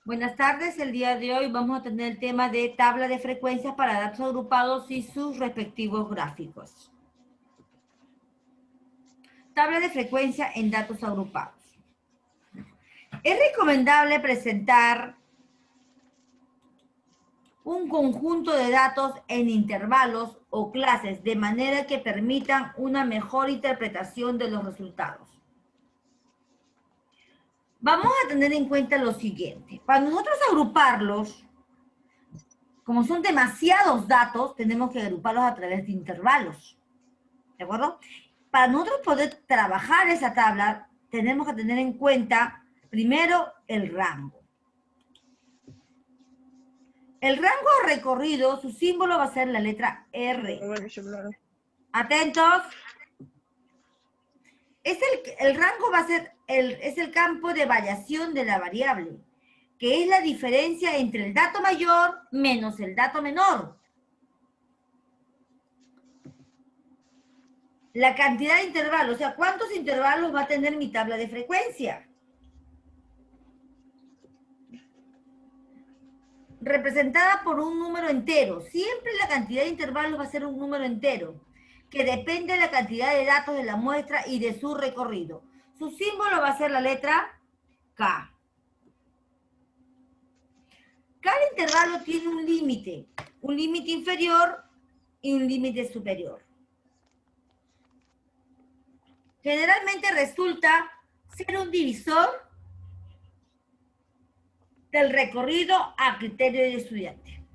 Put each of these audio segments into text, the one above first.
Buenas tardes, el día de hoy vamos a tener el tema de tabla de frecuencias para datos agrupados y sus respectivos gráficos. Tabla de frecuencia en datos agrupados. Es recomendable presentar un conjunto de datos en intervalos o clases de manera que permitan una mejor interpretación de los resultados. Vamos a tener en cuenta lo siguiente. Para nosotros agruparlos, como son demasiados datos, tenemos que agruparlos a través de intervalos. ¿De acuerdo? Para nosotros poder trabajar esa tabla, tenemos que tener en cuenta primero el rango. El rango recorrido, su símbolo va a ser la letra R. Atentos. El rango va a ser es el campo de variación de la variable, que es la diferencia entre el dato mayor menos el dato menor. La cantidad de intervalos, o sea, ¿cuántos intervalos va a tener mi tabla de frecuencia? Representada por un número entero. Siempre la cantidad de intervalos va a ser un número entero, que depende de la cantidad de datos de la muestra y de su recorrido. Su símbolo va a ser la letra K. Cada intervalo tiene un límite inferior y un límite superior. Generalmente resulta ser un divisor del recorrido a criterio del estudiante.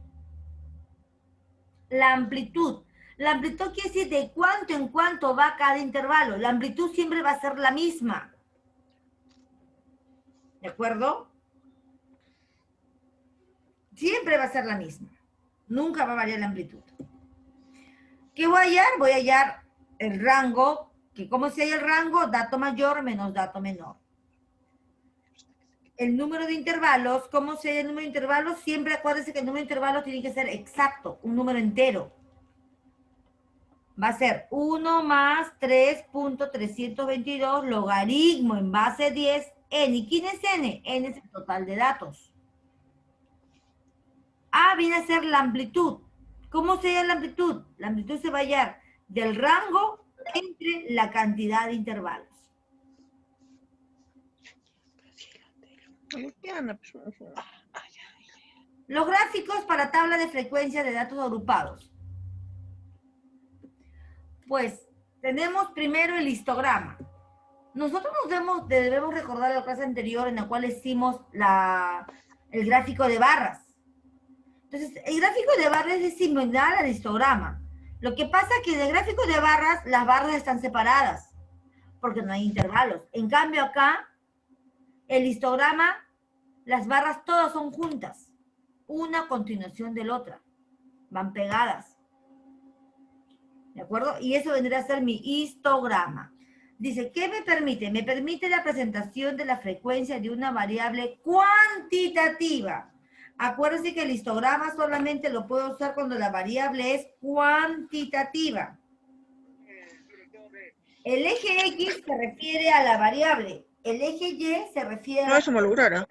La amplitud. La amplitud quiere decir de cuánto en cuánto va cada intervalo. La amplitud siempre va a ser la misma. ¿De acuerdo? Siempre va a ser la misma. Nunca va a variar la amplitud. ¿Qué voy a hallar? Voy a hallar el rango, que como se halla el rango, dato mayor menos dato menor. El número de intervalos, ¿cómo se halla el número de intervalos? Siempre acuérdense que el número de intervalos tiene que ser exacto, un número entero. Va a ser 1 más 3.322 logaritmo en base 10 n. ¿Y quién es n? N es el total de datos. A viene a ser la amplitud. ¿Cómo se halla la amplitud? La amplitud se va a hallar del rango entre la cantidad de intervalos. Los gráficos para tabla de frecuencia de datos agrupados. Pues tenemos primero el histograma. Nosotros debemos recordar la clase anterior en la cual hicimos el gráfico de barras. Entonces, el gráfico de barras es similar al histograma. Lo que pasa es que en el gráfico de barras, las barras están separadas, porque no hay intervalos. En cambio acá, el histograma, las barras todas son juntas, una a continuación de la otra, van pegadas. ¿De acuerdo? Y eso vendría a ser mi histograma. Dice, ¿qué me permite? Me permite la presentación de la frecuencia de una variable cuantitativa. Acuérdense que el histograma solamente lo puedo usar cuando la variable es cuantitativa. El eje X se refiere a la variable. El eje Y se refiere a... No, eso me logrará.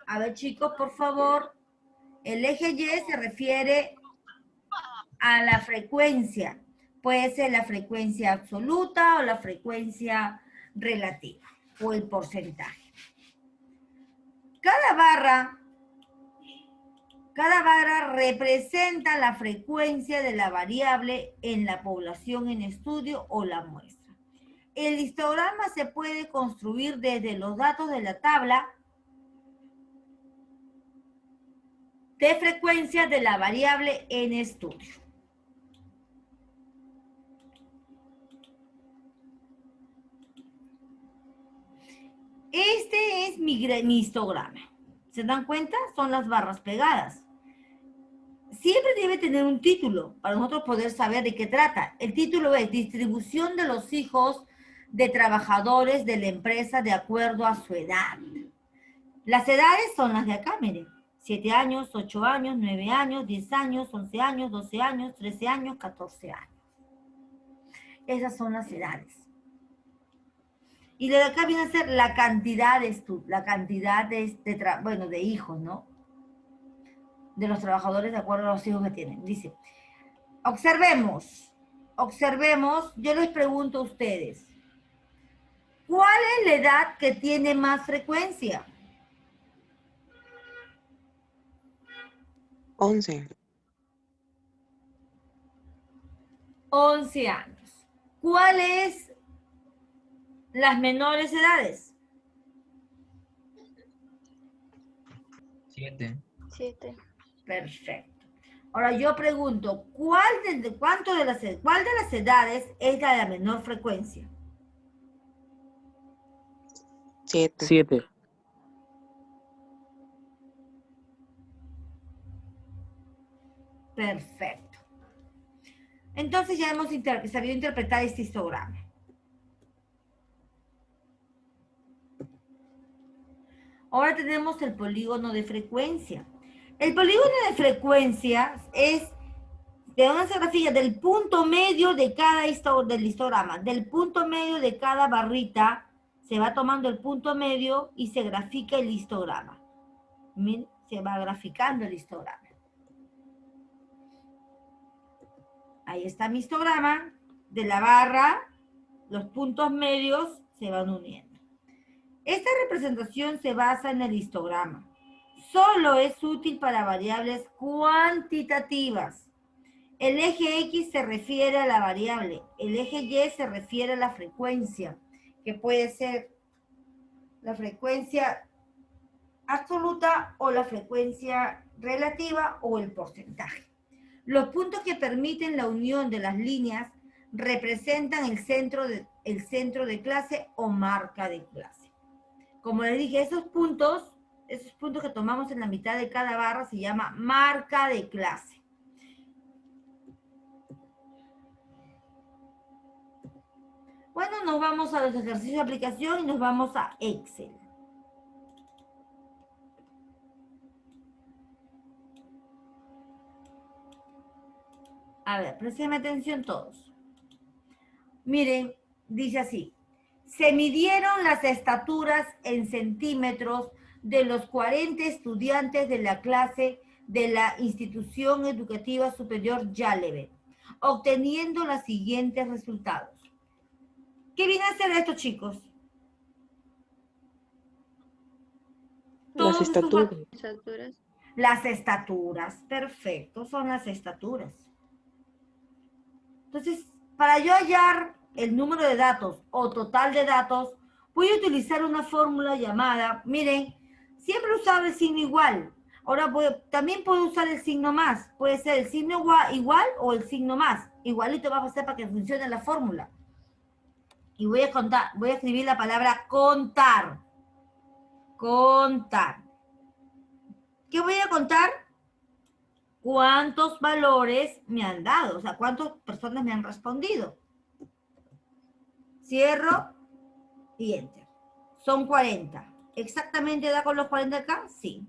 A ver, chicos, por favor. El eje Y se refiere a la frecuencia. Puede ser la frecuencia absoluta o la frecuencia relativa o el porcentaje. Cada barra representa la frecuencia de la variable en la población en estudio o la muestra. El histograma se puede construir desde los datos de la tabla de frecuencia de la variable en estudio. Este es mi histograma. ¿Se dan cuenta? Son las barras pegadas. Siempre debe tener un título para nosotros poder saber de qué trata. El título es distribución de los hijos de trabajadores de la empresa de acuerdo a su edad. Las edades son las de acá, miren. 7 años, 8 años, 9 años, 10 años, 11 años, 12 años, 13 años, 14 años. Esas son las edades. Y lo de acá viene a ser la cantidad de hijos, ¿no? De los trabajadores de acuerdo a los hijos que tienen. Dice, observemos, yo les pregunto a ustedes, ¿cuál es la edad que tiene más frecuencia? 11. 11 años. ¿Cuáles las menores edades? 7. 7. Perfecto. Ahora yo pregunto, ¿cuál de las edades es la de la menor frecuencia? 7. 7. Perfecto. Entonces ya hemos sabido interpretar este histograma. Ahora tenemos el polígono de frecuencia. El polígono de frecuencia es de una grafía del punto medio de cada del histograma. Del punto medio de cada barrita se va tomando el punto medio y se grafica el histograma. Miren, se va graficando el histograma. Ahí está mi histograma de la barra, los puntos medios se van uniendo. Esta representación se basa en el histograma. Solo es útil para variables cuantitativas. El eje X se refiere a la variable, el eje Y se refiere a la frecuencia, que puede ser la frecuencia absoluta o la frecuencia relativa o el porcentaje. Los puntos que permiten la unión de las líneas representan el centro de clase o marca de clase. Como les dije, esos puntos que tomamos en la mitad de cada barra se llama marca de clase. Bueno, nos vamos a los ejercicios de aplicación y nos vamos a Excel. A ver, préstenme atención todos. Miren, dice así. Se midieron las estaturas en centímetros de los 40 estudiantes de la clase de la institución educativa superior Yaleve, obteniendo los siguientes resultados. ¿Qué viene a ser esto, chicos? Las estaturas. Las estaturas, perfecto, son las estaturas. Entonces, para yo hallar el número de datos o total de datos, voy a utilizar una fórmula llamada, miren, siempre he usado el signo igual. Ahora también puedo usar el signo más. Puede ser el signo igual o el signo más. Igualito va a hacer para que funcione la fórmula. Y voy a escribir la palabra contar. Contar. ¿Qué voy a contar? ¿Cuántos valores me han dado? O sea, ¿cuántas personas me han respondido? Cierro y enter. Son 40. ¿Exactamente da con los 40 acá? Sí.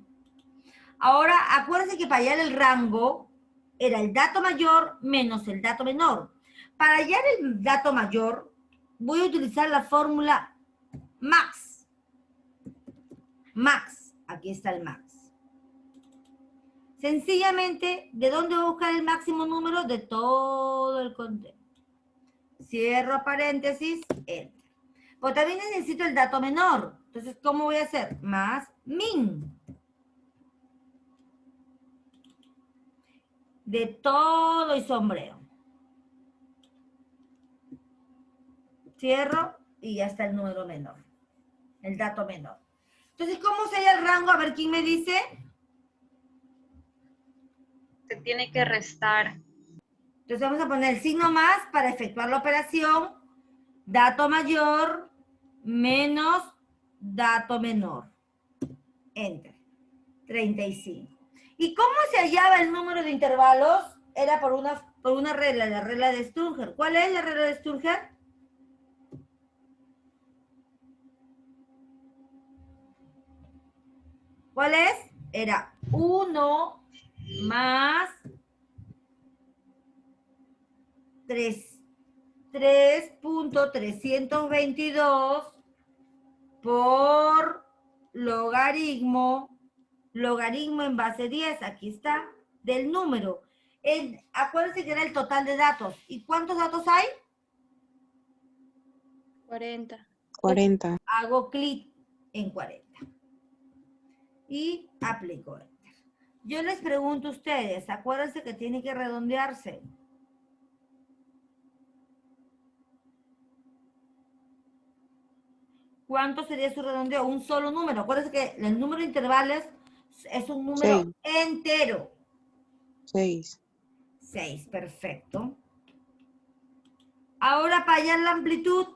Ahora, acuérdense que para hallar el rango era el dato mayor menos el dato menor. Para hallar el dato mayor, voy a utilizar la fórmula max. Max. Aquí está el max. Sencillamente, ¿de dónde voy a buscar el máximo número? De todo el contenido. Cierro paréntesis, enter. Pero también necesito el dato menor. Entonces, ¿cómo voy a hacer? Más min. De todo y sombrero. Cierro y ya está el número menor. El dato menor. Entonces, ¿cómo sería el rango? A ver, ¿quién me dice? Se tiene que restar. Entonces vamos a poner el signo más para efectuar la operación. Dato mayor menos dato menor. Enter. 35. ¿Y cómo se hallaba el número de intervalos? Era por una regla, la regla de Sturger. ¿Cuál es la regla de Sturger? ¿Cuál es? Era 1 más 3.322 por logaritmo en base 10, aquí está, del número. Acuérdense que era el total de datos. ¿Y cuántos datos hay? 40. 40. Hago clic en 40. Y aplico Enter. Yo les pregunto a ustedes, acuérdense que tiene que redondearse. ¿Cuánto sería su redondeo? Un solo número. Acuérdense que el número de intervalos es un número 6. entero. 6. 6, perfecto. Ahora para hallar la amplitud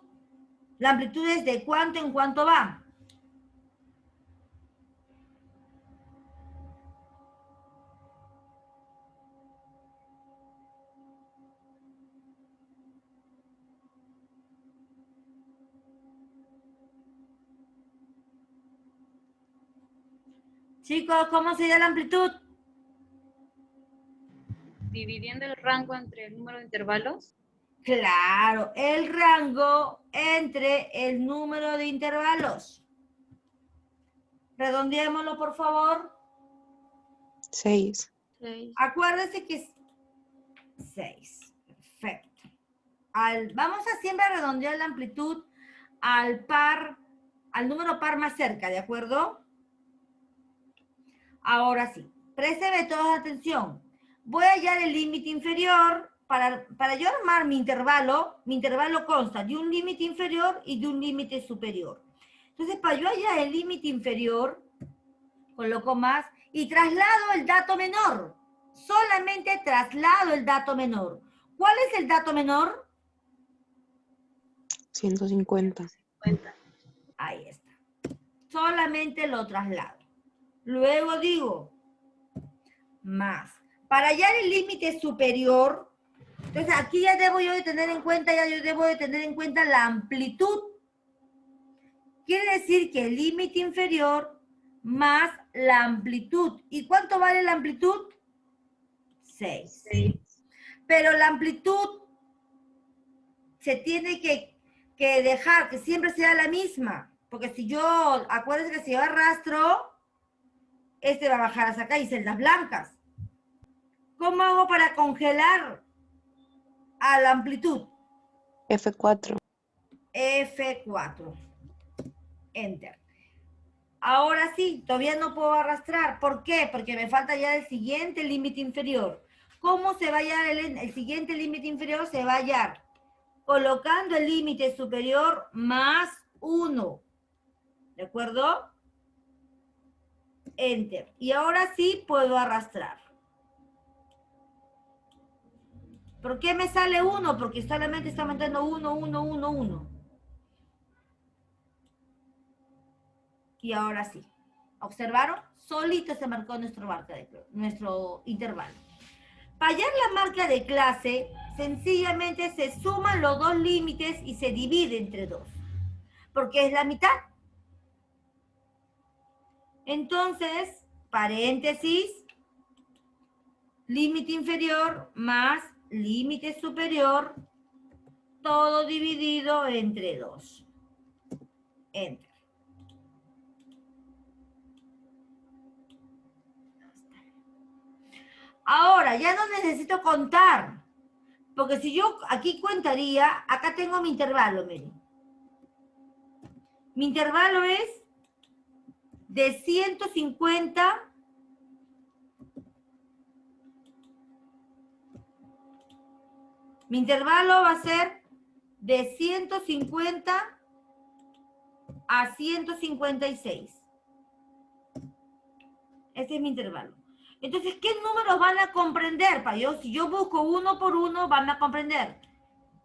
es de cuánto en cuánto va. Chicos, ¿cómo sería la amplitud? Dividiendo el rango entre el número de intervalos. Claro, el rango entre el número de intervalos. Redondeémoslo, por favor. 6. 6. Acuérdense que es 6. Perfecto. Vamos a siempre redondear la amplitud al número par más cerca, ¿de acuerdo? Ahora sí, présteme toda atención. Voy a hallar el límite inferior. Para yo armar mi intervalo consta de un límite inferior y de un límite superior. Entonces, para yo hallar el límite inferior, coloco más y traslado el dato menor. Solamente traslado el dato menor. ¿Cuál es el dato menor? 150. Ahí está. Solamente lo traslado. Luego digo, más. Para hallar el límite superior, entonces aquí ya debo yo de tener en cuenta, la amplitud. Quiere decir que el límite inferior más la amplitud. ¿Y cuánto vale la amplitud? 6. Pero la amplitud se tiene que dejar que siempre sea la misma. Porque si yo, acuérdense que si yo arrastro, este va a bajar hasta acá y celdas blancas. ¿Cómo hago para congelar a la amplitud? F4. F4. Enter. Ahora sí, todavía no puedo arrastrar. ¿Por qué? Porque me falta ya el siguiente límite inferior. ¿Cómo se va a hallar el siguiente límite inferior? Se va a hallar colocando el límite superior más 1. ¿De acuerdo? Enter. Y ahora sí puedo arrastrar. ¿Por qué me sale 1? Porque solamente está aumentando 1, 1, 1, 1. Y ahora sí. ¿Observaron? Solito se marcó nuestro intervalo. Para hallar la marca de clase, sencillamente se suman los dos límites y se divide entre 2. Porque es la mitad. Entonces, paréntesis, límite inferior más límite superior, todo dividido entre 2. Enter. Ahora, ya no necesito contar, porque si yo aquí contaría, acá tengo mi intervalo, miren. Mi intervalo es de 150 mi intervalo va a ser de 150 a 156. Este es mi intervalo. Entonces, ¿qué números van a comprender? Si yo busco uno por uno, van a comprender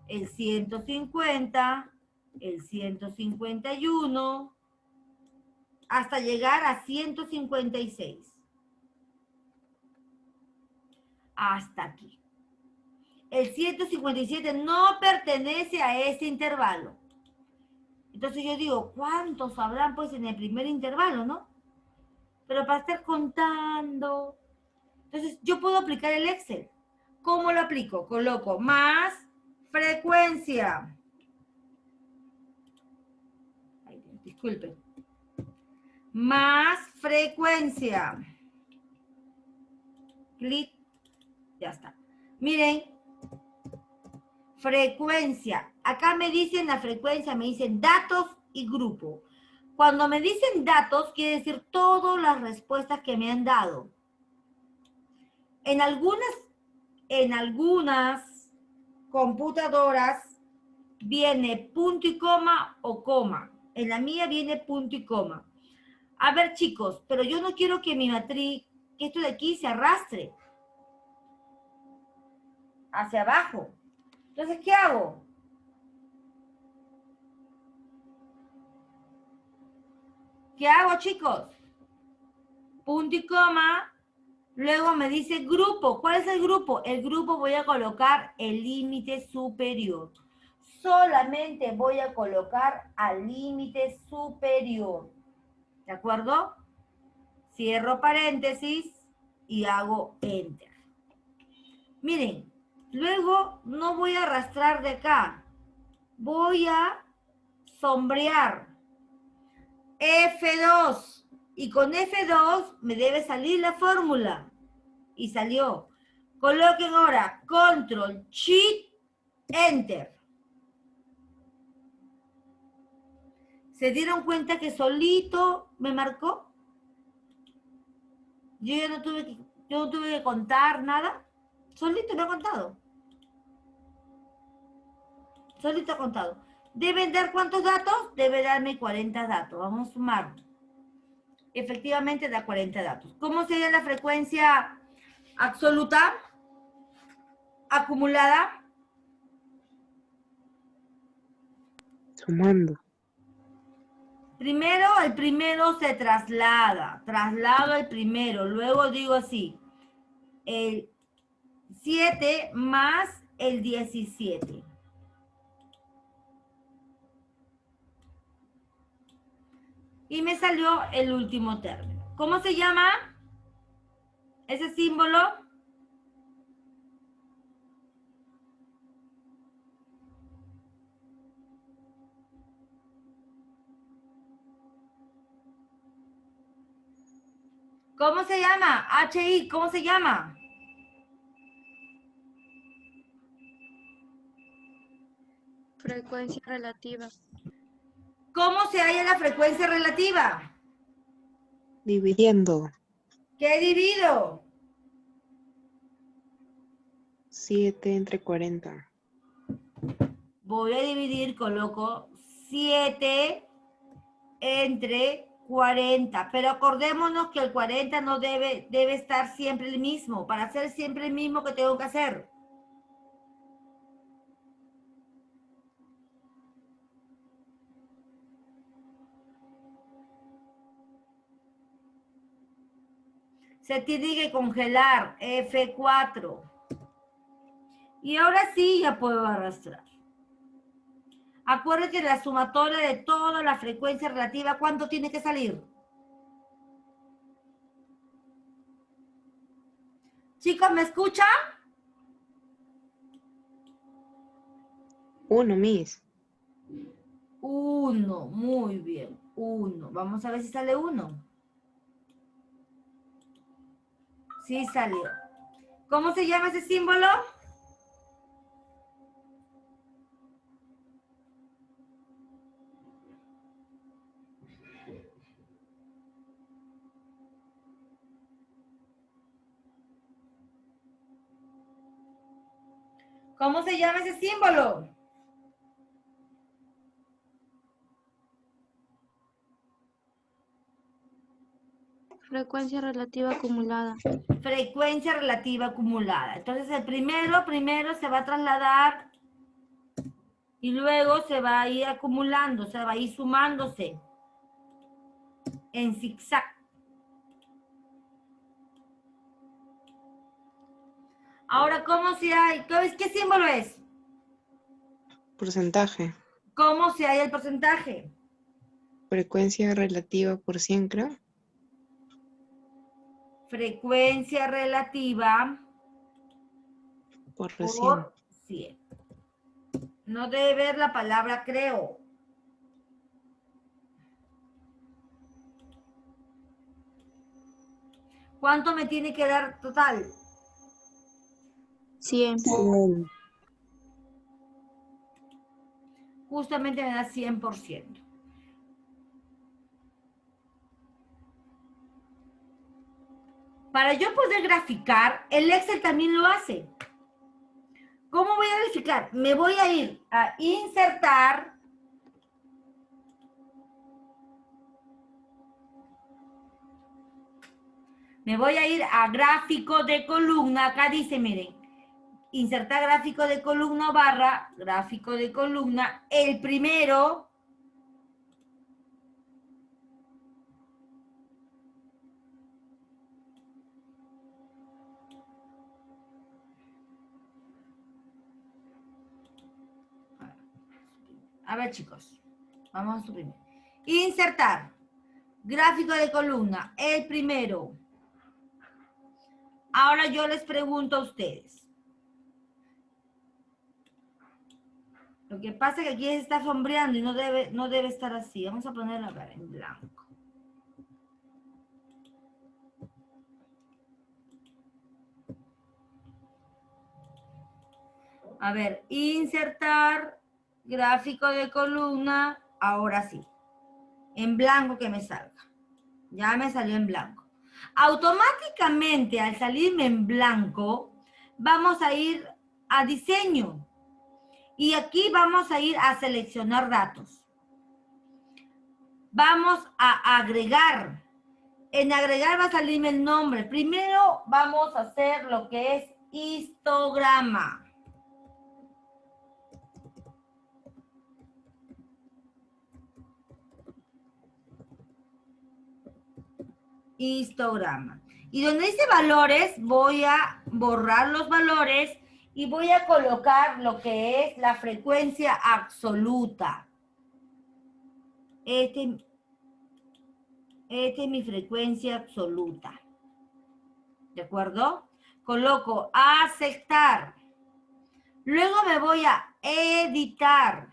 el 150, el 151, hasta llegar a 156. Hasta aquí. El 157 no pertenece a ese intervalo. Entonces yo digo, ¿cuántos habrán pues en el primer intervalo, no? Pero para estar contando. Entonces yo puedo aplicar el Excel. ¿Cómo lo aplico? Coloco más frecuencia. Ay, disculpen. Más frecuencia. Clic. Ya está. Miren. Frecuencia. Acá me dicen la frecuencia, me dicen datos y grupo. Cuando me dicen datos, quiere decir todas las respuestas que me han dado. En algunas computadoras viene punto y coma o coma. En la mía viene punto y coma. A ver, chicos, pero yo no quiero que mi matriz, que esto de aquí se arrastre hacia abajo. Entonces, ¿qué hago? ¿Qué hago, chicos? Punto y coma. Luego me dice grupo. ¿Cuál es el grupo? El grupo voy a colocar el límite superior. Solamente voy a colocar al límite superior. ¿De acuerdo? Cierro paréntesis y hago enter. Miren, luego no voy a arrastrar de acá. Voy a sombrear. F2. Y con F2 me debe salir la fórmula. Y salió. Coloquen ahora Control, Shift, Enter. ¿Se dieron cuenta que solito me marcó? Yo no tuve que contar nada. Solito me ha contado. Solito ha contado. ¿Deben dar cuántos datos? Debe darme 40 datos. Vamos a sumar. Efectivamente da 40 datos. ¿Cómo sería la frecuencia absoluta? Acumulada. Sumando. Primero, el primero se traslada. Traslado el primero. Luego digo así. El 7 más el 17. Y me salió el último término. ¿Cómo se llama ese símbolo? ¿Cómo se llama? HI, ¿cómo se llama? Frecuencia relativa. ¿Cómo se halla la frecuencia relativa? Dividiendo. ¿Qué divido? 7 entre 40. Voy a dividir, coloco 7 entre 40. Pero acordémonos que el 40 no debe estar siempre el mismo. Para hacer siempre el mismo, que tengo que hacer? Se tiene que congelar F4. Y ahora sí ya puedo arrastrar. Acuérdense de la sumatoria de toda la frecuencia relativa. ¿Cuánto tiene que salir? Chicos, ¿me escuchan? 1, Miss. 1, muy bien. 1. Vamos a ver si sale 1. Sí salió. ¿Cómo se llama ese símbolo? ¿Cómo se llama ese símbolo? Frecuencia relativa acumulada. Frecuencia relativa acumulada. Entonces el primero se va a trasladar y luego se va a ir acumulando, se va a ir sumándose en zigzag. Ahora, ¿cómo se hay? ¿Qué símbolo es? Porcentaje. ¿Cómo se halla el porcentaje? Frecuencia relativa por 100, creo. Frecuencia relativa Por 100. por 100. No debe ver la palabra creo. ¿Cuánto me tiene que dar total? 100. Justamente me da 100%. Para yo poder graficar, el Excel también lo hace. ¿Cómo voy a graficar? Me voy a ir a insertar. Me voy a ir a gráfico de columna. Acá dice, miren, insertar gráfico de columna barra, gráfico de columna. El primero. A ver, chicos. Vamos a suprimir. Insertar. Gráfico de columna. El primero. Ahora yo les pregunto a ustedes. Lo que pasa es que aquí se está sombreando y no debe estar así. Vamos a ponerlo acá en blanco. A ver, insertar gráfico de columna. Ahora sí. En blanco que me salga. Ya me salió en blanco. Automáticamente, al salirme en blanco, vamos a ir a diseño. Y aquí vamos a ir a seleccionar datos. Vamos a agregar. En agregar va a salirme el nombre. Primero vamos a hacer lo que es histograma. Histograma. Y donde dice valores, voy a borrar los valores y voy a colocar lo que es la frecuencia absoluta. Esta es mi frecuencia absoluta. ¿De acuerdo? Coloco aceptar. Luego me voy a editar.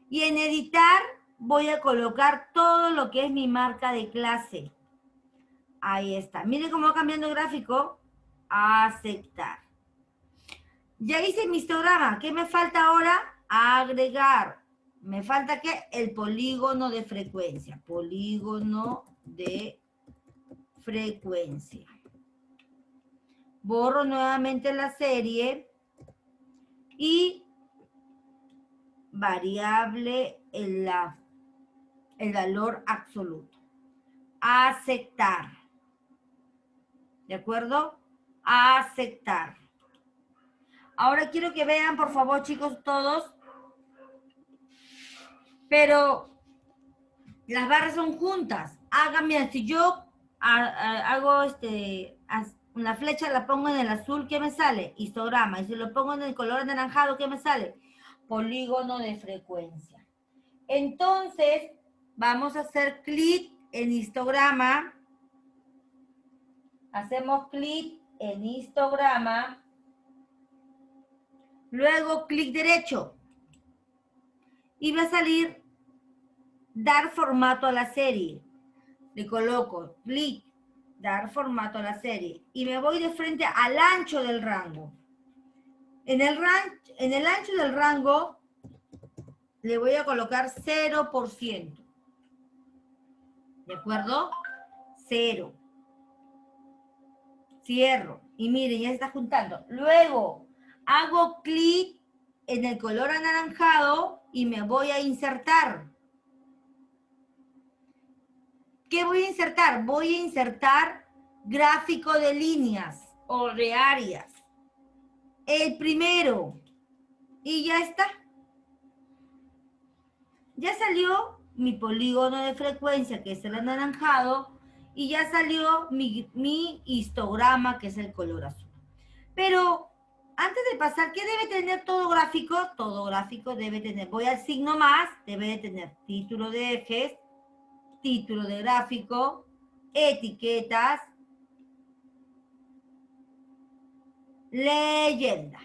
Y en editar voy a colocar todo lo que es mi marca de clase. Ahí está. Miren cómo va cambiando el gráfico. Aceptar. Ya hice mi histograma. ¿Qué me falta ahora? Agregar. Me falta ¿qué? El polígono de frecuencia. Polígono de frecuencia. Borro nuevamente la serie y variable el valor absoluto. Aceptar. ¿De acuerdo? Aceptar. Ahora quiero que vean, por favor, chicos, todos. Pero las barras son juntas. Háganme, si yo hago una flecha, la pongo en el azul, ¿qué me sale? Histograma. Y si lo pongo en el color anaranjado, ¿qué me sale? Polígono de frecuencia. Entonces, vamos a hacer clic en histograma. Hacemos clic en histograma. Luego, clic derecho. Y va a salir dar formato a la serie. Le coloco clic, dar formato a la serie. Y me voy de frente al ancho del rango. En el ancho del rango le voy a colocar 0%. ¿De acuerdo? 0. Cierro. Y miren, ya se está juntando. Luego hago clic en el color anaranjado y me voy a insertar. ¿Qué voy a insertar? Voy a insertar gráfico de líneas o de áreas. El primero. Y ya está. Ya salió mi polígono de frecuencia, que es el anaranjado, y ya salió mi histograma, que es el color azul. Pero antes de pasar, ¿qué debe tener todo gráfico? Todo gráfico debe tener, voy al signo más, debe de tener título de ejes, título de gráfico, etiquetas, leyenda.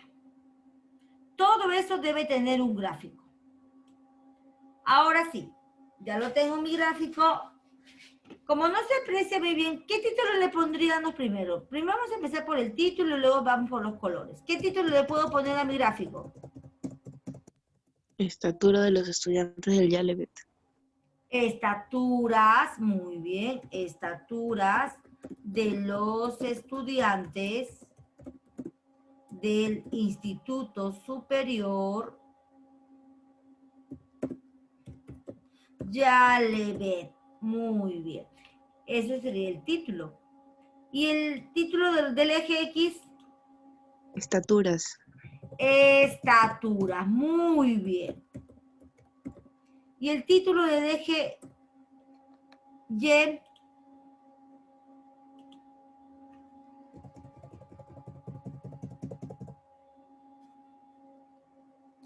Todo eso debe tener un gráfico. Ahora sí, ya lo tengo mi gráfico. Como no se aprecia muy bien, ¿qué título le pondríamos primero? Primero vamos a empezar por el título y luego vamos por los colores. ¿Qué título le puedo poner a mi gráfico? Estatura de los estudiantes del Yalevet. Estaturas, muy bien, estaturas de los estudiantes del Instituto Superior Yalevet. Muy bien. Eso sería el título. ¿Y el título del eje X? Estaturas. Estaturas. Muy bien. ¿Y el título del eje Y?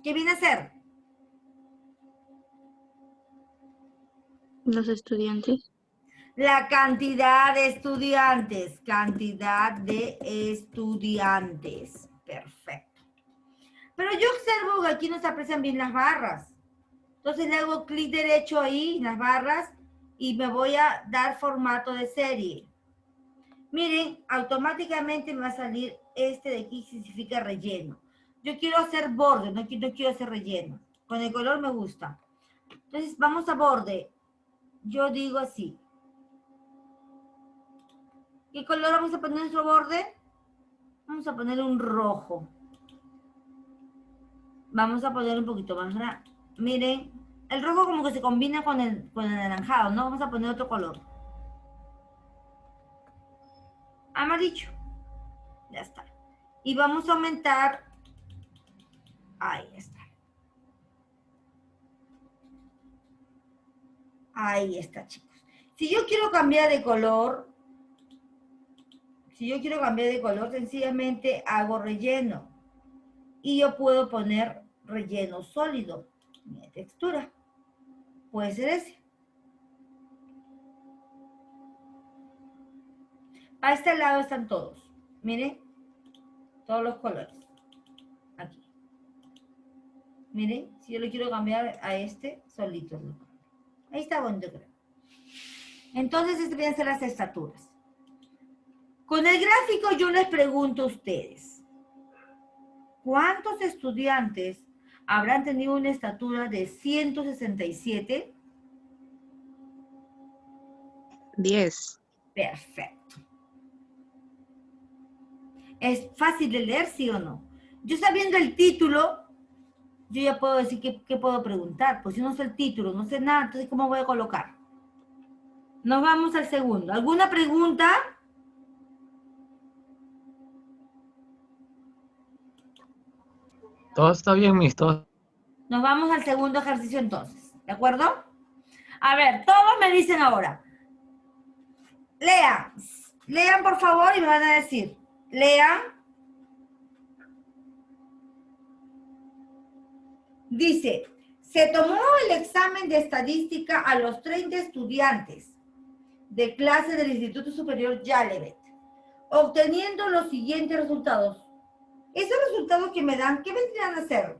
¿Qué viene a ser? Los estudiantes. La cantidad de estudiantes. Cantidad de estudiantes. Perfecto. Pero yo observo que aquí no se aprecian bien las barras. Entonces le hago clic derecho ahí en las barras y me voy a dar formato de serie. Miren, automáticamente me va a salir este de aquí, significa relleno. Yo quiero hacer borde, no quiero hacer relleno. Con el color me gusta. Entonces vamos a borde. Yo digo así. ¿Qué color vamos a poner en nuestro borde? Vamos a poner un rojo. Vamos a poner un poquito más grande. Miren, el rojo como que se combina con el anaranjado, ¿no? Vamos a poner otro color. Amarillo. Ya está. Y vamos a aumentar. Ahí está. Ahí está, chicos. Si yo quiero cambiar de color, sencillamente hago relleno. Y yo puedo poner relleno sólido. Mi textura. Puede ser ese. A este lado están todos. Miren. Todos los colores. Aquí. Miren, si yo le quiero cambiar a este, solito. Ahí está bonito, creo. Entonces, estas vienen a ser las estaturas. Con el gráfico yo les pregunto a ustedes, ¿cuántos estudiantes habrán tenido una estatura de 167? 10. Perfecto. ¿Es fácil de leer, sí o no? Yo sabiendo el título, yo ya puedo decir qué puedo preguntar. Pues si no sé el título, no sé nada, entonces ¿cómo voy a colocar? Nos vamos al segundo. ¿Alguna pregunta? Todo está bien, Miss. Todo. Nos vamos al segundo ejercicio entonces. ¿De acuerdo? A ver, todos me dicen ahora. Lean. Lean, por favor, y me van a decir. Lean. Dice, se tomó el examen de estadística a los 30 estudiantes de clase del Instituto Superior Yalevet, obteniendo los siguientes resultados. Esos resultados que me dan, ¿qué vendrían a ser?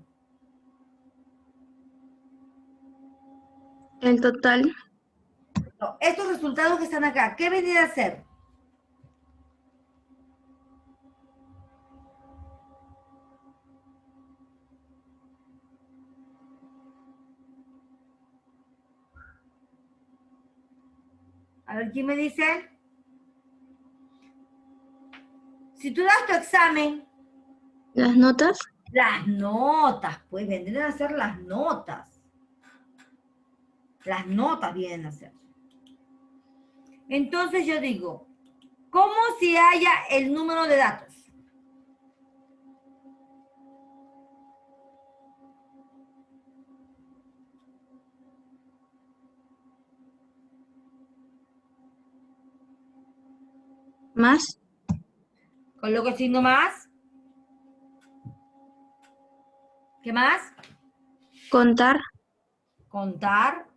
El total. No, estos resultados que están acá, ¿qué vendrían a ser? A ver, ¿quién me dice? Si tú das tu examen, Las notas. las notas, pues vendrían a ser las notas. Las notas vienen a ser. Entonces yo digo, ¿cómo se halla el número de datos? Más. Coloco el signo más. ¿Qué más? Contar. Contar.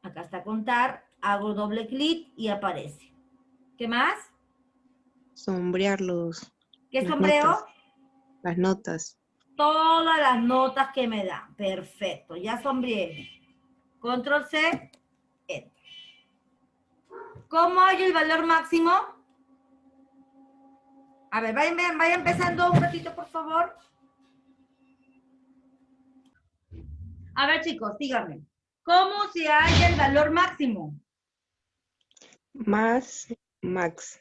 Acá está contar. Hago doble clic y aparece. ¿Qué más? Sombrearlos. ¿Qué Las sombreo? notas. Las notas. Todas las notas que me dan. Perfecto. Ya sombreé. Control C. Enter. ¿Cómo hay el valor máximo? A ver, vaya empezando un ratito, por favor. A ver, chicos, díganme. ¿Cómo se halla el valor máximo? Más max.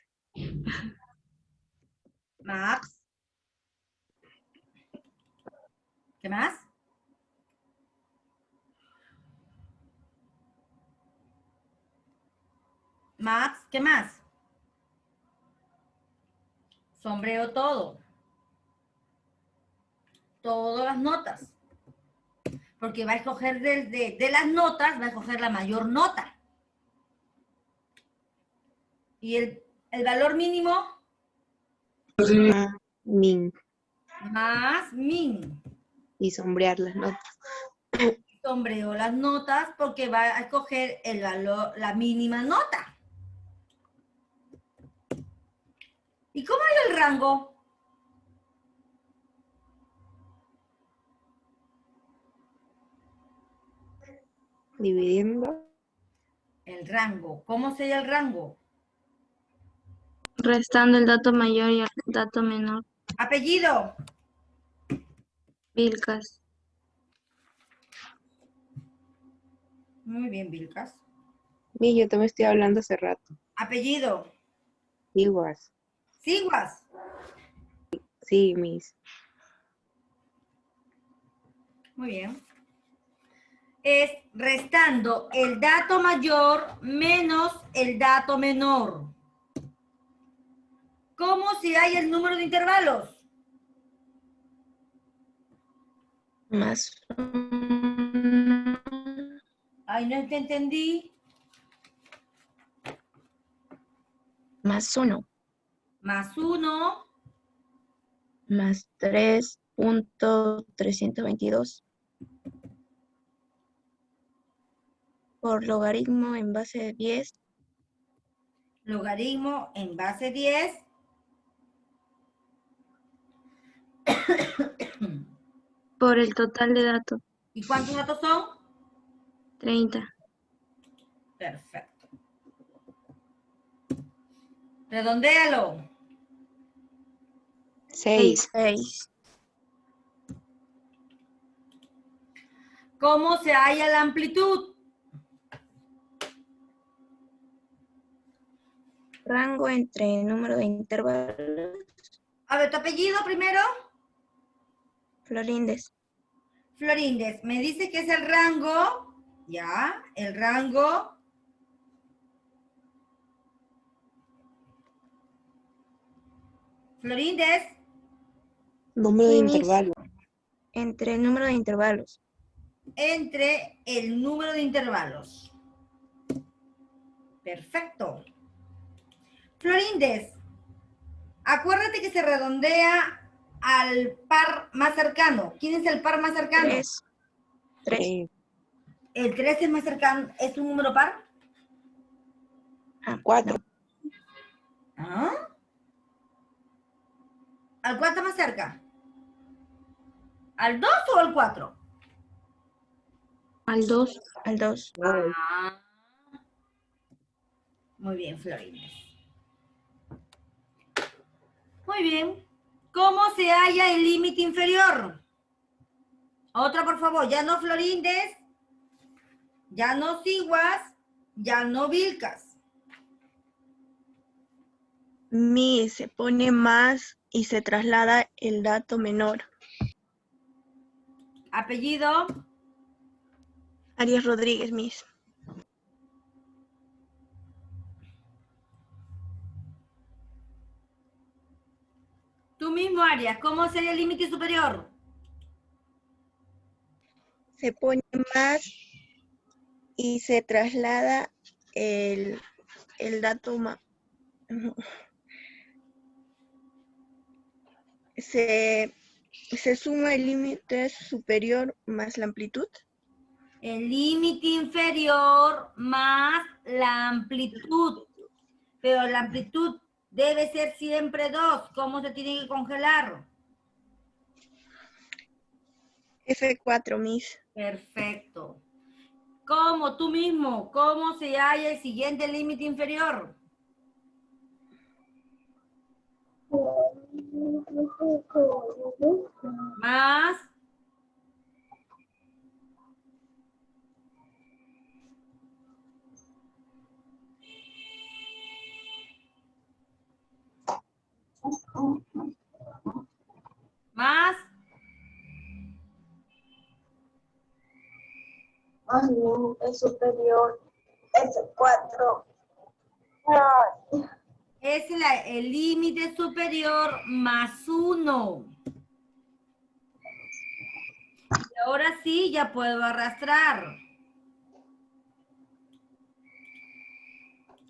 Max. ¿Qué más? Max, ¿qué más? Sombreo todo. Todas las notas. Porque va a escoger de las notas, va a escoger la mayor nota. Y el valor mínimo, Más min. más min. Y sombrear las notas. Sombreo las notas porque va a escoger el valor, la mínima nota. ¿Y cómo hay el rango? Dividiendo. El rango. ¿Cómo sería el rango? Restando el dato mayor y el dato menor. Apellido. Vilcas. Muy bien, Vilcas. Miss, yo también estoy hablando hace rato. Apellido. Iguas. Siguas. Sí, Miss. Muy bien. Es restando el dato mayor menos el dato menor. ¿Cómo se halla el número de intervalos? Más Ay, no te entendí. más 1. Más 1. Más 3.322. Por logaritmo en base de 10. Logaritmo en base 10. Por el total de datos. ¿Y cuántos datos son? 30. Perfecto. Redondéalo. 6. 6. ¿Cómo se halla la amplitud? Rango entre número de intervalos. A ver, tu apellido primero. Florindes. Florindes, me dice que es el rango. Ya, el rango. Florindes, Número de Sí, Miss. intervalo. Entre el número de intervalos. entre el número de intervalos. Perfecto. Florindes, acuérdate que se redondea al par más cercano. ¿Quién es el par más cercano? 3. 3. El 3 es más cercano. ¿Es un número par? 4. ¿Ah? ¿Al cuánto más cerca? ¿Al 2 o al 4? Al 2. Al 2. Ah. Muy bien, Florindes. Muy bien. ¿Cómo se halla el límite inferior? Otra, por favor. Ya no Florindes. Ya no Siguas. Ya no Vilcas. Mi se pone más y se traslada el dato menor. Apellido. Arias Rodríguez, Miss. Tú mismo, Arias. ¿Cómo sería el límite superior? Se pone más y se traslada el dato más. Se suma el límite superior más la amplitud. El límite inferior más la amplitud. Pero la amplitud debe ser siempre 2. ¿Cómo se tiene que congelar? F4, Miss. Perfecto. ¿Cómo? Tú mismo. ¿Cómo se halla el siguiente límite inferior? Más. Más. Más límite superior es 4. Es el límite superior más 1. Y ahora sí, ya puedo arrastrar.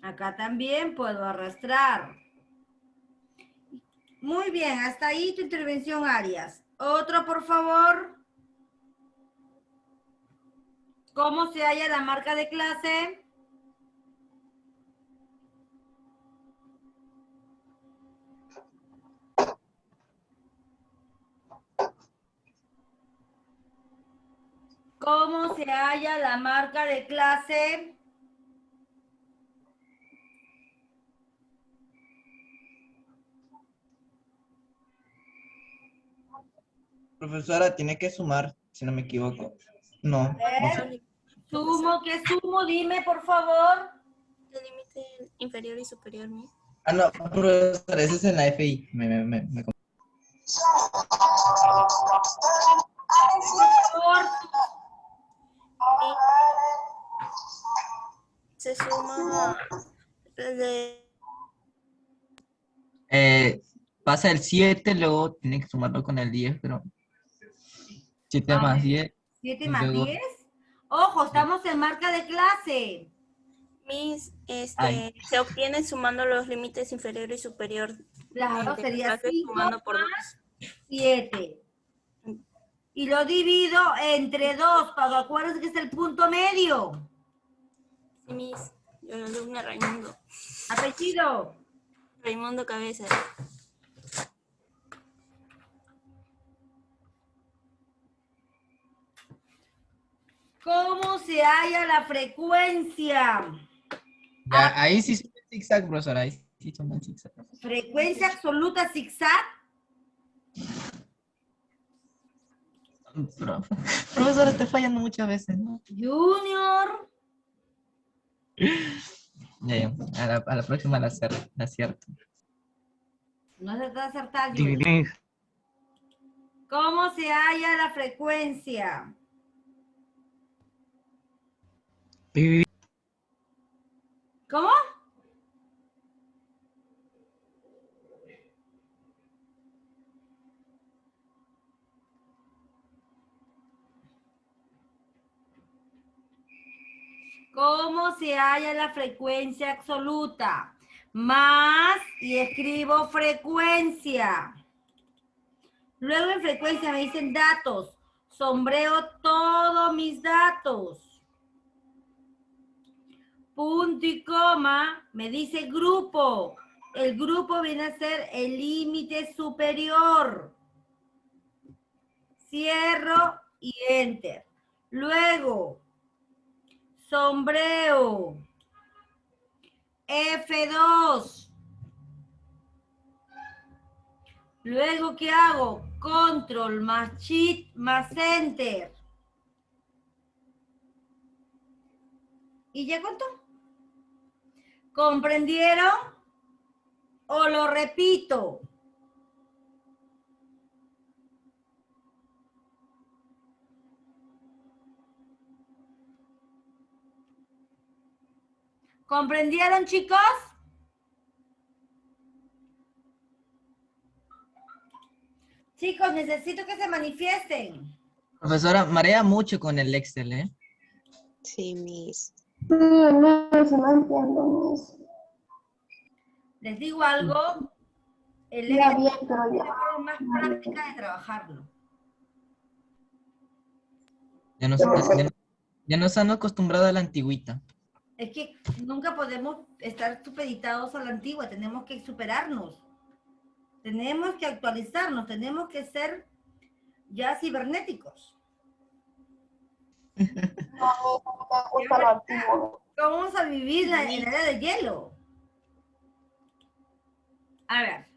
Acá también puedo arrastrar. Muy bien, hasta ahí tu intervención, Arias. Otro, por favor. ¿Cómo se halla la marca de clase? ¿Cómo se halla la marca de clase? Profesora, tiene que sumar, si no me equivoco. No. A ver, sumo, ¿qué sumo? Dime, por favor. El límite inferior y superior, Miss. Ah, no, profesora, ese es en la FI. Por favor, Se suma de pasa el 7, luego tiene que sumarlo con el 10, pero 7 A más ver. 10. 7 y más luego- 10. Ojo, estamos en marca de clase. Miss, Ay. se obtiene sumando los límites inferior y superior. Claro, de sería clase 5 sumando por 2. más 7. Y lo divido entre 2, para acuérdense que es el punto medio. Sí, Miss. Yo la alumna Raimundo. Apellido. Raimundo Cabeza. ¿Cómo se halla la frecuencia? Ya, ahí sí suma el zigzag, profesora. Ahí sí suma el zigzag. Frecuencia absoluta zigzag. Profesora, estoy fallando muchas veces, ¿no? Junior. Ya, a la próxima la acierto. No se trata de acertar, Junior. ¿Cómo se halla la frecuencia? ¿Cómo? ¿Cómo se halla la frecuencia absoluta? Más, y escribo frecuencia. Luego en frecuencia me dicen datos. Sombreo todos mis datos. Punto y coma, me dice grupo. El grupo viene a ser el límite superior. Cierro y enter. Luego, sombreo. F2. Luego, ¿qué hago? Control más Shift más Enter. ¿Y ya contó? ¿Comprendieron? ¿O lo repito? ¿Comprendieron, chicos? Chicos, necesito que se manifiesten. Profesora, marea mucho con el Excel, ¿eh? Sí, Miss. No entiendo, Miss. Les digo algo. El Ya Excel bien, es pero ya. la forma más práctica de trabajarlo. Ya nos han acostumbrado a la antigüita. Es que nunca podemos estar supeditados a la antigua, tenemos que superarnos. Tenemos que actualizarnos, tenemos que ser ya cibernéticos. ¿Cómo vamos a vivir en la era de hielo? A ver,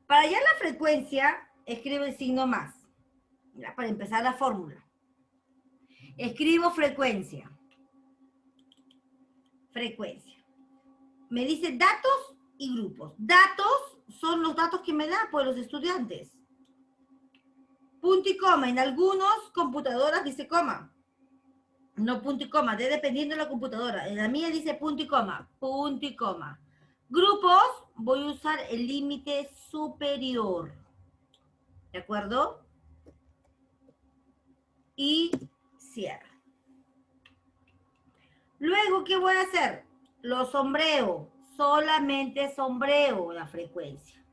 para hallar la frecuencia, escribo el signo más. Ya, para empezar la fórmula. Escribo frecuencia. Frecuencia. Me dice datos y grupos. Datos son los datos que me dan pues, los estudiantes. Punto y coma. En algunas computadoras dice coma. No punto y coma, dependiendo de la computadora. En la mía dice punto y coma. Punto y coma. Grupos, voy a usar el límite superior. ¿De acuerdo? Y cierro. Luego, ¿qué voy a hacer? Lo sombreo. Solamente sombreo la frecuencia.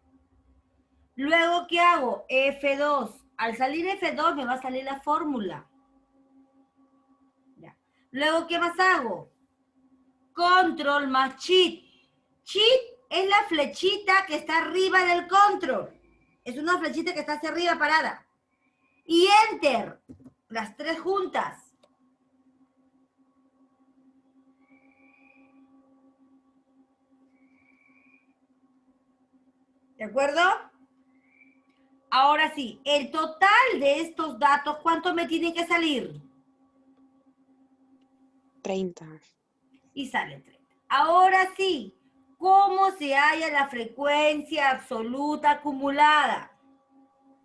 Luego, ¿qué hago? F2. Al salir F2 me va a salir la fórmula. Ya. Luego, ¿qué más hago? Control más shift. Shift es la flechita que está arriba del control. Es una flechita que está hacia arriba parada. Y enter. Las tres juntas. ¿De acuerdo? Ahora sí, el total de estos datos, ¿cuánto me tienen que salir? 30. Y sale 30. Ahora sí, ¿cómo se halla la frecuencia absoluta acumulada?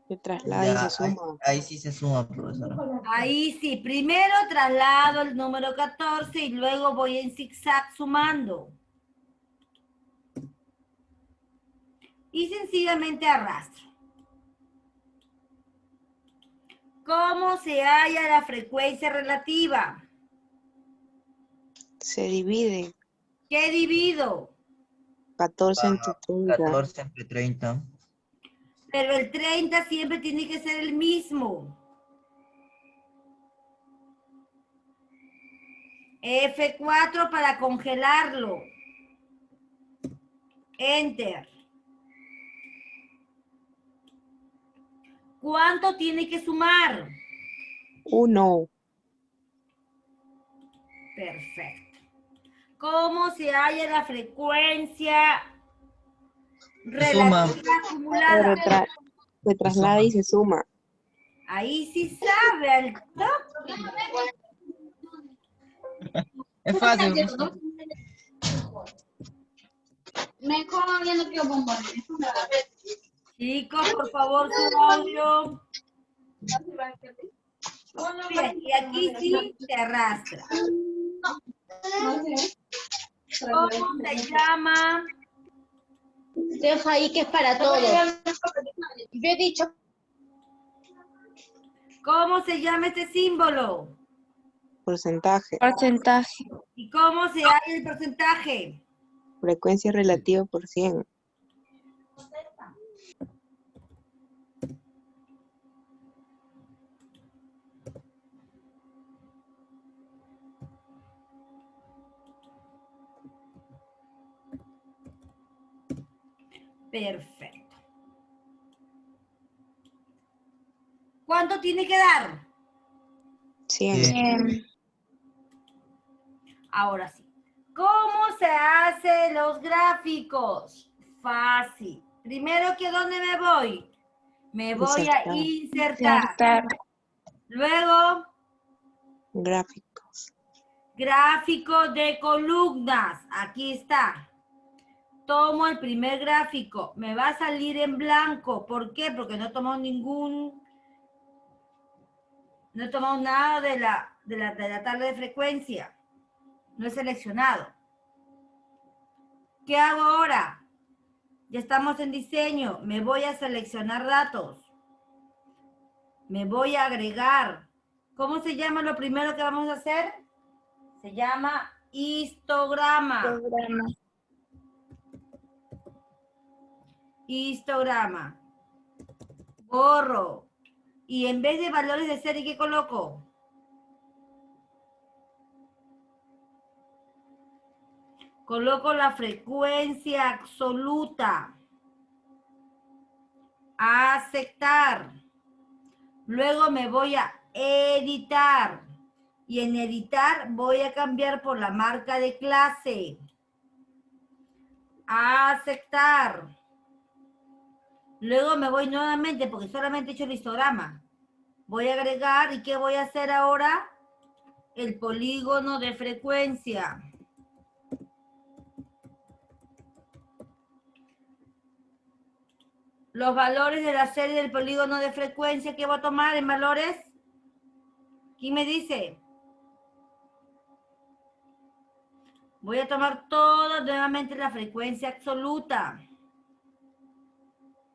Se traslada y Ya, se suma. ahí sí se suma, profesora. Ahí sí, primero traslado el número 14 y luego voy en zigzag sumando. Y sencillamente arrastro. ¿Cómo se halla la frecuencia relativa? Se divide. ¿Qué divido? 14 entre 30. 14 entre 30. Pero el 30 siempre tiene que ser el mismo. F4 para congelarlo. Enter. ¿Cuánto tiene que sumar? 1. Perfecto. ¿Cómo se halla la frecuencia Suma. relativa acumulada? Se traslada y se suma. Ahí sí sabe al toque. Es fácil, profesora. Chicos, por favor, su audio. Bien, y aquí sí se arrastra. ¿Cómo se llama? Deja ahí que es para todos. Yo he dicho. ¿Cómo se llama este símbolo? Porcentaje. Porcentaje. ¿Y cómo se halla el porcentaje? Frecuencia relativa por 100. Perfecto. ¿Cuánto tiene que dar? 100. Ahora sí. ¿Cómo se hacen los gráficos? Fácil. Primero, ¿que dónde me voy? Me voy a insertar. Insertar. Luego, Gráficos. gráfico de columnas. Aquí está. Tomo el primer gráfico. Me va a salir en blanco. ¿Por qué? Porque no he tomado no he tomado nada de la tabla de frecuencia. No he seleccionado. ¿Qué hago ahora? Ya estamos en diseño. Me voy a seleccionar datos. Me voy a agregar. ¿Cómo se llama lo primero que vamos a hacer? Se llama histograma. Histograma. Borro. Y en vez de valores de serie, ¿qué coloco? Coloco la frecuencia absoluta. Aceptar. Luego me voy a editar. Y en editar voy a cambiar por la marca de clase. Aceptar. Luego me voy nuevamente porque solamente he hecho el histograma. Voy a agregar, ¿y qué voy a hacer ahora? El polígono de frecuencia. Los valores de la serie del polígono de frecuencia, ¿qué voy a tomar en valores? ¿Quién me dice? Voy a tomar toda nuevamente la frecuencia absoluta.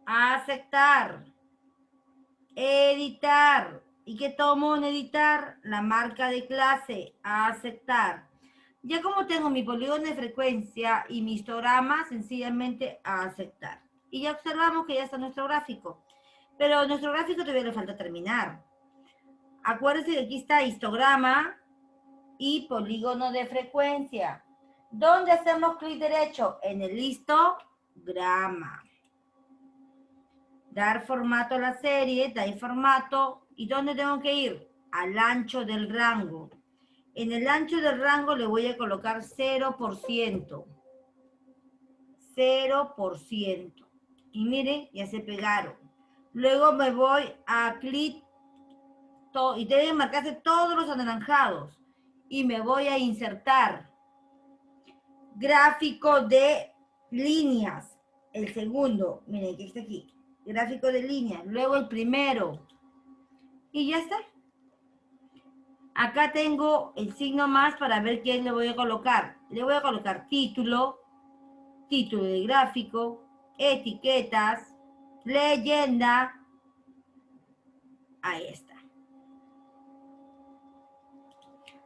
Aceptar. Editar. ¿Y qué tomo en editar? La marca de clase. Aceptar. Ya como tengo mi polígono de frecuencia y mi histograma, sencillamente aceptar. Y ya observamos que ya está nuestro gráfico. Pero nuestro gráfico todavía le falta terminar. Acuérdense que aquí está histograma y polígono de frecuencia. ¿Dónde hacemos clic derecho? En el histograma. Dar formato a la serie, dar formato. ¿Y dónde tengo que ir? Al ancho del rango. En el ancho del rango le voy a colocar 0%. 0%. Y miren, ya se pegaron. Luego me voy a clic y deben marcarse todos los anaranjados. Y me voy a insertar. Gráfico de líneas. El segundo, miren que está aquí. Gráfico de líneas. Luego el primero. Y ya está. Acá tengo el signo más para ver qué le voy a colocar. Le voy a colocar título, título de gráfico, etiquetas, leyenda. Ahí está.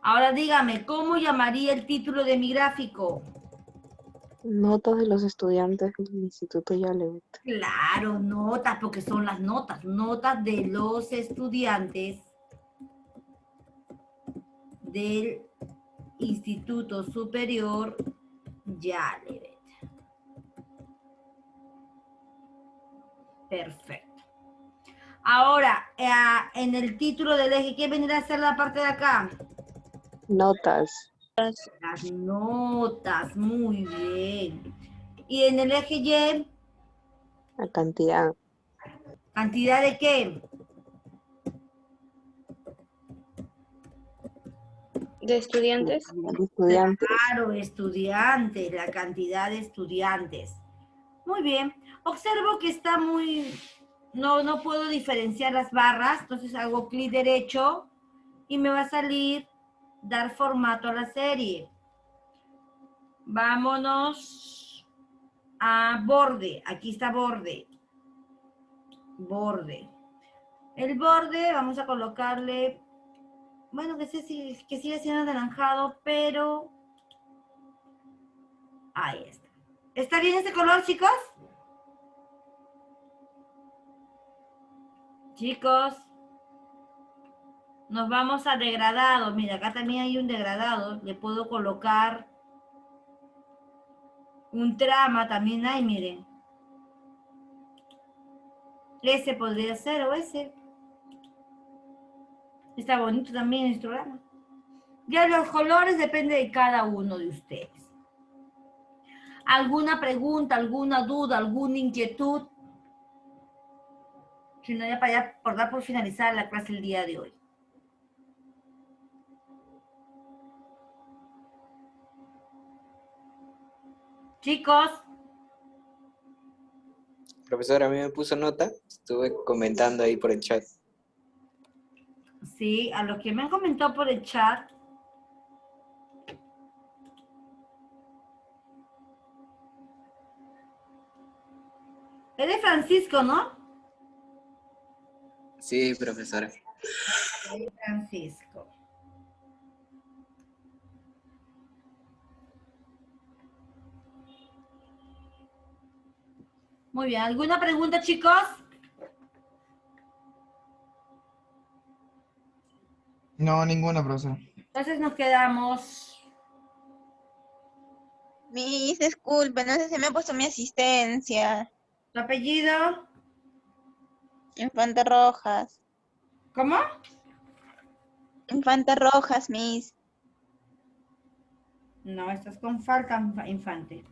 Ahora dígame, ¿cómo llamaría el título de mi gráfico? Notas de los estudiantes del Instituto Yalevet. Claro, notas, porque son las notas. Notas de los estudiantes del Instituto Superior Yalevet. Perfecto. Ahora, en el título del eje, ¿qué vendrá a ser la parte de acá? Notas. Las notas, muy bien. Y en el eje Y, La cantidad. ¿cantidad de qué? ¿De estudiantes? De estudiantes. Claro, estudiantes, la cantidad de estudiantes. Muy bien. Observo que está muy... No puedo diferenciar las barras, entonces hago clic derecho y me va a salir dar formato a la serie. Vámonos a borde. Aquí está borde. Borde. El borde vamos a colocarle, bueno, que sigue siendo anaranjado, pero ahí está. ¿Está bien este color, chicos? Chicos, nos vamos a degradado. Mira, acá también hay un degradado. Le puedo colocar un trama, también hay, miren. Ese podría ser, o ese. Está bonito también el programa. Ya los colores depende de cada uno de ustedes. ¿Alguna pregunta, alguna duda, alguna inquietud? Si no, ya por dar por finalizar la clase el día de hoy. Chicos. Profesora, a mí me puso nota, estuve comentando ahí por el chat. Sí, a los que me han comentado por el chat. Eres Francisco, ¿no? Sí, profesora. Eres Francisco. Muy bien, ¿alguna pregunta, chicos? No, ninguna, profesor. Entonces nos quedamos. Miss, disculpe, no sé si me ha puesto mi asistencia. ¿Tu apellido? Infante Rojas. ¿Cómo? Infante Rojas, Miss. No, estás con falta, Infante.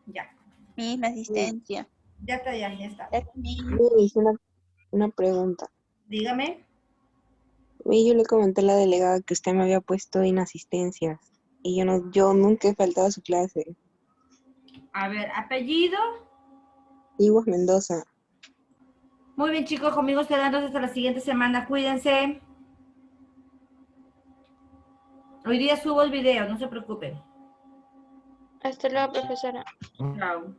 Ya. Miss, la asistencia. Ya está, ya está. Gracias, Miss. Miss, una pregunta. Dígame. Miss, yo le comenté a la delegada que usted me había puesto inasistencias. Y yo nunca he faltado a su clase. A ver, apellido. Iguas Mendoza. Muy bien, chicos, conmigo será entonces hasta la siguiente semana. Cuídense. Hoy día subo el video, no se preocupen. Hasta luego, profesora. Chao.